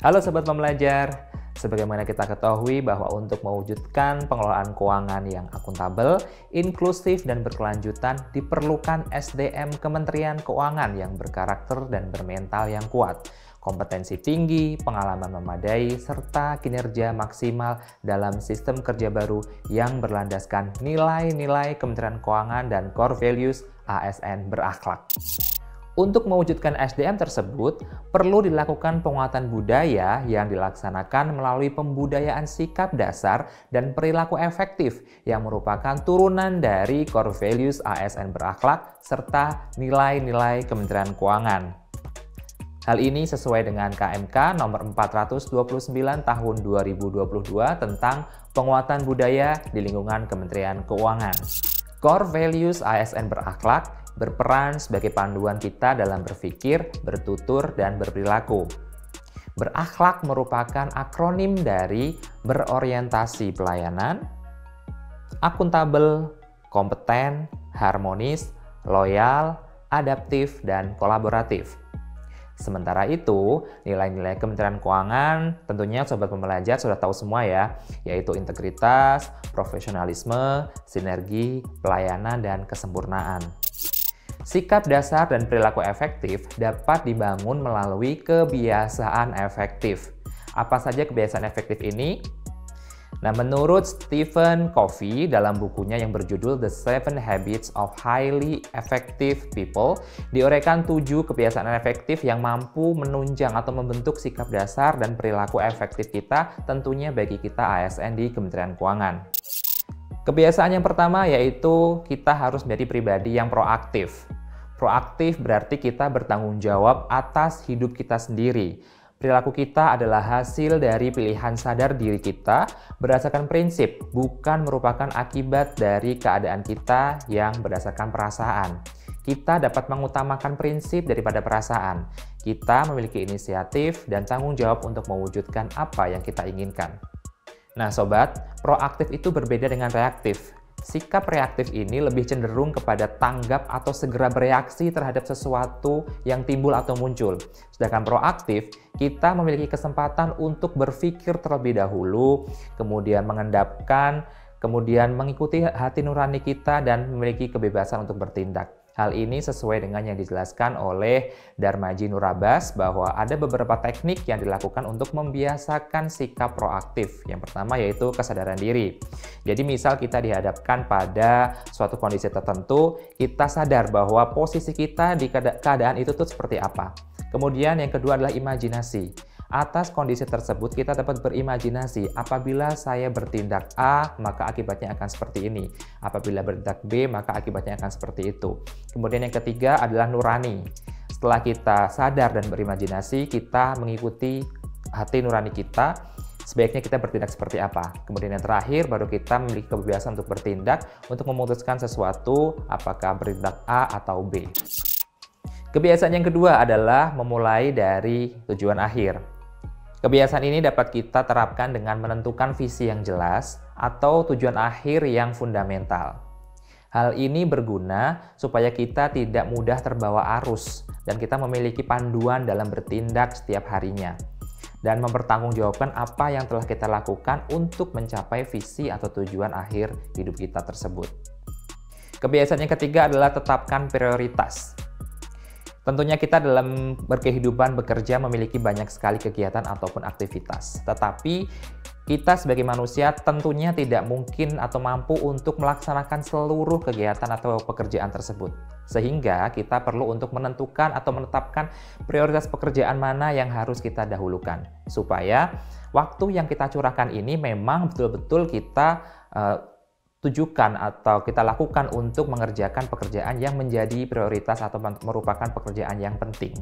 Halo Sobat Pembelajar, sebagaimana kita ketahui bahwa untuk mewujudkan pengelolaan keuangan yang akuntabel, inklusif, dan berkelanjutan diperlukan SDM Kementerian Keuangan yang berkarakter dan bermental yang kuat, kompetensi tinggi, pengalaman memadai, serta kinerja maksimal dalam sistem kerja baru yang berlandaskan nilai-nilai Kementerian Keuangan dan core values ASN berakhlak. Untuk mewujudkan SDM tersebut, perlu dilakukan penguatan budaya yang dilaksanakan melalui pembudayaan sikap dasar dan perilaku efektif yang merupakan turunan dari core values ASN berakhlak serta nilai-nilai Kementerian Keuangan. Hal ini sesuai dengan KMK nomor 429 tahun 2022 tentang penguatan budaya di lingkungan Kementerian Keuangan. Core values ASN berakhlak berperan sebagai panduan kita dalam berpikir, bertutur, dan berperilaku. Berakhlak merupakan akronim dari berorientasi pelayanan, akuntabel, kompeten, harmonis, loyal, adaptif, dan kolaboratif. Sementara itu, nilai-nilai Kementerian Keuangan tentunya Sobat Pembelajar sudah tahu semua ya, yaitu integritas, profesionalisme, sinergi, pelayanan, dan kesempurnaan. Sikap dasar dan perilaku efektif dapat dibangun melalui kebiasaan efektif. Apa saja kebiasaan efektif ini? Nah, menurut Stephen Covey dalam bukunya yang berjudul The 7 Habits of Highly Effective People, diuraikan 7 kebiasaan efektif yang mampu menunjang atau membentuk sikap dasar dan perilaku efektif kita, tentunya bagi kita ASN di Kementerian Keuangan. Kebiasaan yang pertama yaitu kita harus menjadi pribadi yang proaktif. Proaktif berarti kita bertanggung jawab atas hidup kita sendiri. Perilaku kita adalah hasil dari pilihan sadar diri kita berdasarkan prinsip, bukan merupakan akibat dari keadaan kita yang berdasarkan perasaan. Kita dapat mengutamakan prinsip daripada perasaan. Kita memiliki inisiatif dan tanggung jawab untuk mewujudkan apa yang kita inginkan. Nah sobat, proaktif itu berbeda dengan reaktif. Sikap reaktif ini lebih cenderung kepada tanggap atau segera bereaksi terhadap sesuatu yang timbul atau muncul. Sedangkan proaktif, kita memiliki kesempatan untuk berpikir terlebih dahulu, kemudian mengendapkan, kemudian mengikuti hati nurani kita dan memiliki kebebasan untuk bertindak. Hal ini sesuai dengan yang dijelaskan oleh Darmaji Nurabas bahwa ada beberapa teknik yang dilakukan untuk membiasakan sikap proaktif. Yang pertama yaitu kesadaran diri. Jadi misal kita dihadapkan pada suatu kondisi tertentu, kita sadar bahwa posisi kita di keadaan itu tuh seperti apa. Kemudian yang kedua adalah imajinasi. Atas kondisi tersebut kita dapat berimajinasi, apabila saya bertindak A, maka akibatnya akan seperti ini. Apabila bertindak B, maka akibatnya akan seperti itu. Kemudian yang ketiga adalah nurani. Setelah kita sadar dan berimajinasi, kita mengikuti hati nurani kita, sebaiknya kita bertindak seperti apa. Kemudian yang terakhir, baru kita memiliki kebebasan untuk bertindak, untuk memutuskan sesuatu, apakah bertindak A atau B. Kebiasaan yang kedua adalah memulai dari tujuan akhir. Kebiasaan ini dapat kita terapkan dengan menentukan visi yang jelas atau tujuan akhir yang fundamental. Hal ini berguna supaya kita tidak mudah terbawa arus dan kita memiliki panduan dalam bertindak setiap harinya dan mempertanggungjawabkan apa yang telah kita lakukan untuk mencapai visi atau tujuan akhir hidup kita tersebut. Kebiasaan yang ketiga adalah tetapkan prioritas. Tentunya kita dalam berkehidupan bekerja memiliki banyak sekali kegiatan ataupun aktivitas. Tetapi kita sebagai manusia tentunya tidak mungkin atau mampu untuk melaksanakan seluruh kegiatan atau pekerjaan tersebut. Sehingga kita perlu untuk menentukan atau menetapkan prioritas pekerjaan mana yang harus kita dahulukan. Supaya waktu yang kita curahkan ini memang betul-betul kita tujukan atau kita lakukan untuk mengerjakan pekerjaan yang menjadi prioritas atau merupakan pekerjaan yang penting.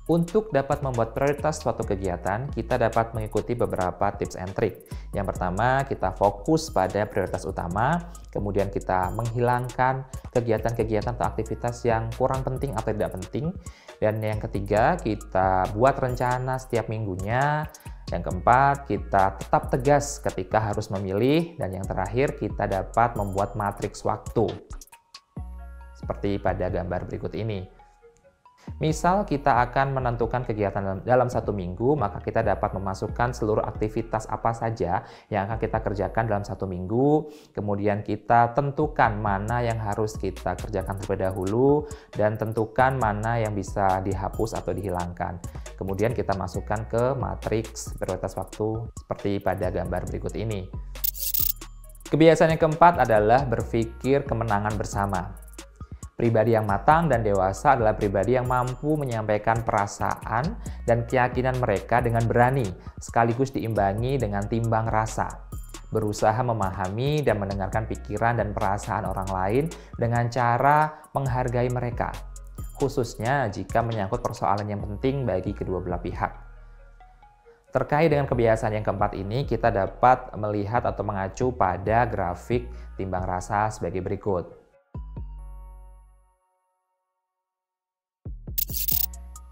Untuk dapat membuat prioritas suatu kegiatan, kita dapat mengikuti beberapa tips and trick. Yang pertama, kita fokus pada prioritas utama, kemudian kita menghilangkan kegiatan-kegiatan atau aktivitas yang kurang penting atau tidak penting. Dan yang ketiga, kita buat rencana setiap minggunya. Yang keempat, kita tetap tegas ketika harus memilih. Dan yang terakhir, kita dapat membuat matriks waktu. Seperti pada gambar berikut ini. Misal kita akan menentukan kegiatan dalam 1 minggu, maka kita dapat memasukkan seluruh aktivitas apa saja yang akan kita kerjakan dalam 1 minggu, kemudian kita tentukan mana yang harus kita kerjakan terlebih dahulu, dan tentukan mana yang bisa dihapus atau dihilangkan. Kemudian kita masukkan ke matriks prioritas waktu seperti pada gambar berikut ini. Kebiasaan yang keempat adalah berpikir kemenangan bersama. Pribadi yang matang dan dewasa adalah pribadi yang mampu menyampaikan perasaan dan keyakinan mereka dengan berani, sekaligus diimbangi dengan timbang rasa. Berusaha memahami dan mendengarkan pikiran dan perasaan orang lain dengan cara menghargai mereka, khususnya jika menyangkut persoalan yang penting bagi kedua belah pihak. Terkait dengan kebiasaan yang keempat ini, kita dapat melihat atau mengacu pada grafik timbang rasa sebagai berikut.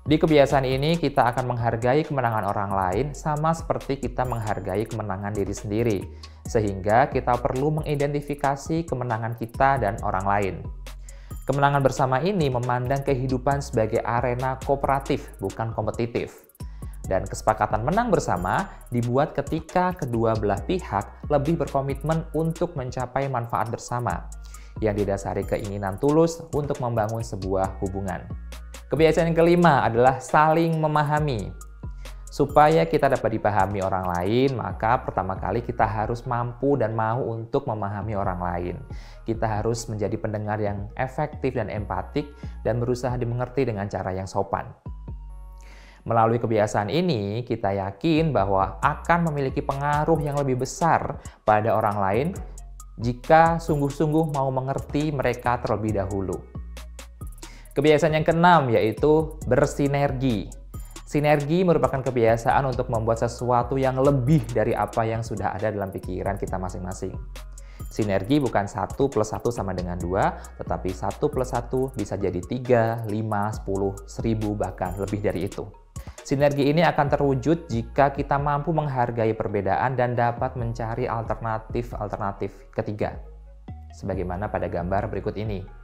Di kebiasaan ini, kita akan menghargai kemenangan orang lain sama seperti kita menghargai kemenangan diri sendiri, sehingga kita perlu mengidentifikasi kemenangan kita dan orang lain. Kemenangan bersama ini memandang kehidupan sebagai arena kooperatif, bukan kompetitif. Dan kesepakatan menang bersama dibuat ketika kedua belah pihak lebih berkomitmen untuk mencapai manfaat bersama, yang didasari keinginan tulus untuk membangun sebuah hubungan. Kebiasaan yang kelima adalah saling memahami. Supaya kita dapat dipahami orang lain, maka pertama kali kita harus mampu dan mau untuk memahami orang lain. Kita harus menjadi pendengar yang efektif dan empatik dan berusaha dimengerti dengan cara yang sopan. Melalui kebiasaan ini, kita yakin bahwa akan memiliki pengaruh yang lebih besar pada orang lain jika sungguh-sungguh mau mengerti mereka terlebih dahulu. Kebiasaan yang keenam yaitu bersinergi. Sinergi merupakan kebiasaan untuk membuat sesuatu yang lebih dari apa yang sudah ada dalam pikiran kita masing-masing. Sinergi bukan 1 + 1 sama dengan 2, tetapi 1 + 1 bisa jadi 3, 5, 10, 1000, bahkan lebih dari itu. Sinergi ini akan terwujud jika kita mampu menghargai perbedaan dan dapat mencari alternatif ketiga, sebagaimana pada gambar berikut ini.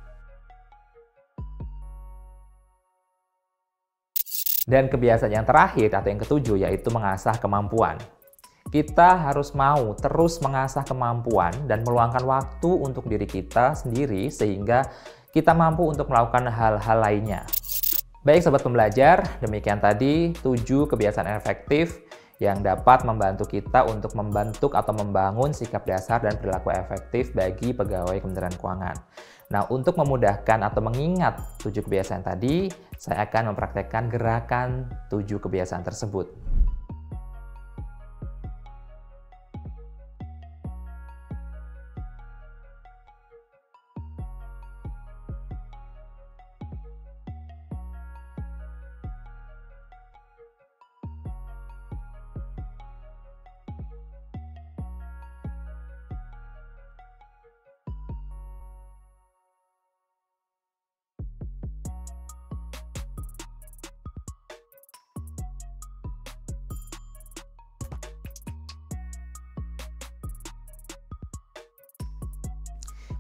Dan kebiasaan yang terakhir atau yang ketujuh yaitu mengasah kemampuan. Kita harus mau terus mengasah kemampuan dan meluangkan waktu untuk diri kita sendiri sehingga kita mampu untuk melakukan hal-hal lainnya. Baik sobat pembelajar, demikian tadi 7 kebiasaan efektif yang dapat membantu kita untuk membentuk atau membangun sikap dasar dan perilaku efektif bagi pegawai Kementerian Keuangan. Nah, untuk memudahkan atau mengingat 7 kebiasaan tadi, saya akan mempraktekkan gerakan 7 kebiasaan tersebut.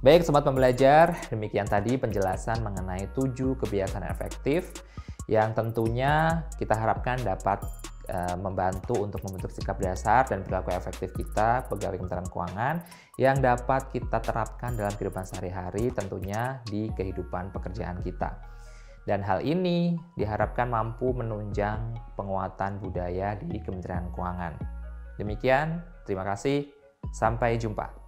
Baik sobat pembelajar, demikian tadi penjelasan mengenai 7 kebiasaan efektif yang tentunya kita harapkan dapat membantu untuk membentuk sikap dasar dan perilaku efektif kita pegawai Kementerian Keuangan yang dapat kita terapkan dalam kehidupan sehari-hari, tentunya di kehidupan pekerjaan kita. Dan hal ini diharapkan mampu menunjang penguatan budaya di Kementerian Keuangan. Demikian, terima kasih, sampai jumpa.